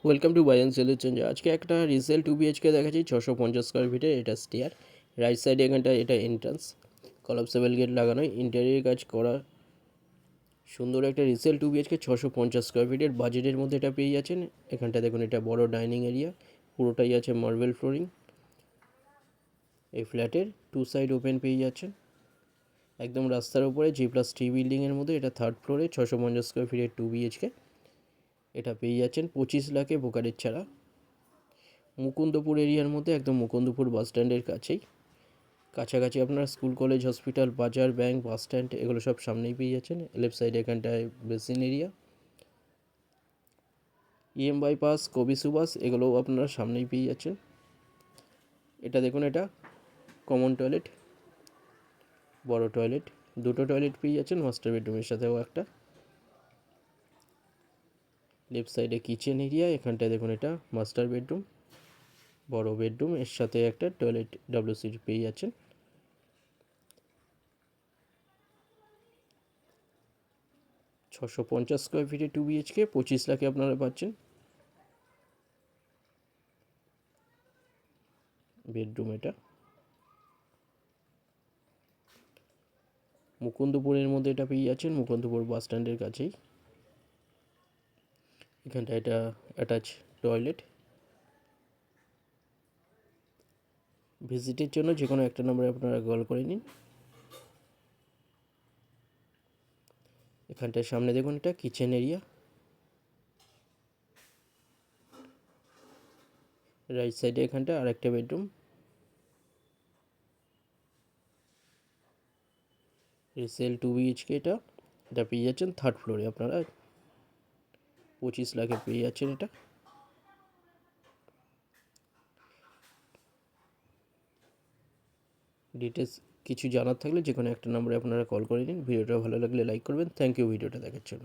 Welcome to by and সেলের change. আজকে একটা রিসেল 2 BHK দেখাচ্ছি 650 স্কোয়ার ফিটের। এটা স্টেয়ার, রাইট সাইডে এখানটা এটা এন্ট্রান্স, কলাপসেবল গেট লাগানো, ইন্টেরিয়র কাজ করা, সুন্দর একটা রিসেল 2 BHK 650 স্কোয়ার ফিটের বাজেটের মধ্যে এটা পেয়ে যাচ্ছেন। এখানটা দেখুন, এটা বড় ডাইনিং এরিয়া, পুরোটাই আছে মার্বেল ফ্লোরিং। এই ফ্ল্যাটের 2 সাইড ওপেন পেয়ে যাচ্ছেন, একদম রাস্তার উপরে G+3 বিল্ডিংয়ের মধ্যে। এটা 3rd ফ্লোরে 650 স্কোয়ার ফিটের 2 BHK। এটা পেয়ে যাচ্ছেন 25 লাখে ব্রোকারেজ ছাড়া। মুকুন্দপুর এরিয়ার মধ্যে, একদম মুকুন্দপুর বাস স্ট্যান্ডের কাছাকাছি আপনারা স্কুল, কলেজ, হসপিটাল, বাজার, ব্যাংক, বাস স্ট্যান্ড এগুলো সব সামনেই পেয়ে যাচ্ছেন। লেফট সাইডে এখানটায় বেসিন এরিয়া, বাইপাস, কবি সুভাষ এগুলোও আপনারা সামনেই পেয়ে যাচ্ছেন। এটা দেখুন, এটা কমন টয়লেট, বড় টয়লেট, দুটো টয়লেট পেয়ে যাচ্ছেন, মাস্টার বেডরুমের সাথেও একটা। লেফট সাইডে কিচেন এরিয়া, এখানটায় দেখুন এটা মাস্টার বেডরুম, বড় বেডরুম, এর সাথে একটা টয়লেট WC পেয়ে যাচ্ছেন। 650 স্কোয়ার ফিটে 2 BHK 25 লাখে আপনারা পাচ্ছেন। বেডরুম এটা মুকুন্দপুরের মধ্যে এটা পেয়ে যাচ্ছেন, মুকুন্দপুর বাস স্ট্যান্ডের কাছেই। এখানটা এটা অ্যাটাচ টয়লেট। ভিজিটের জন্য যে কোনো একটা নম্বরে আপনারা কল করে নিন। এখানটায় সামনে দেখুন এটা কিচেন এরিয়া, রাইট সাইডে এখানটা আরেকটা বেডরুম। রিসেল 2 BHK এটা পেয়ে যাচ্ছেন 3rd ফ্লোরে আপনারা, 25 লাখে পেয়ে যাচ্ছেন এটা। ডিটেলস কিছু জানার থাকলে যে কোনো একটা নম্বরে আপনারা কল করে নিন। ভিডিওটা ভালো লাগলে লাইক করবেন। থ্যাংক ইউ ভিডিওটা দেখার জন্য।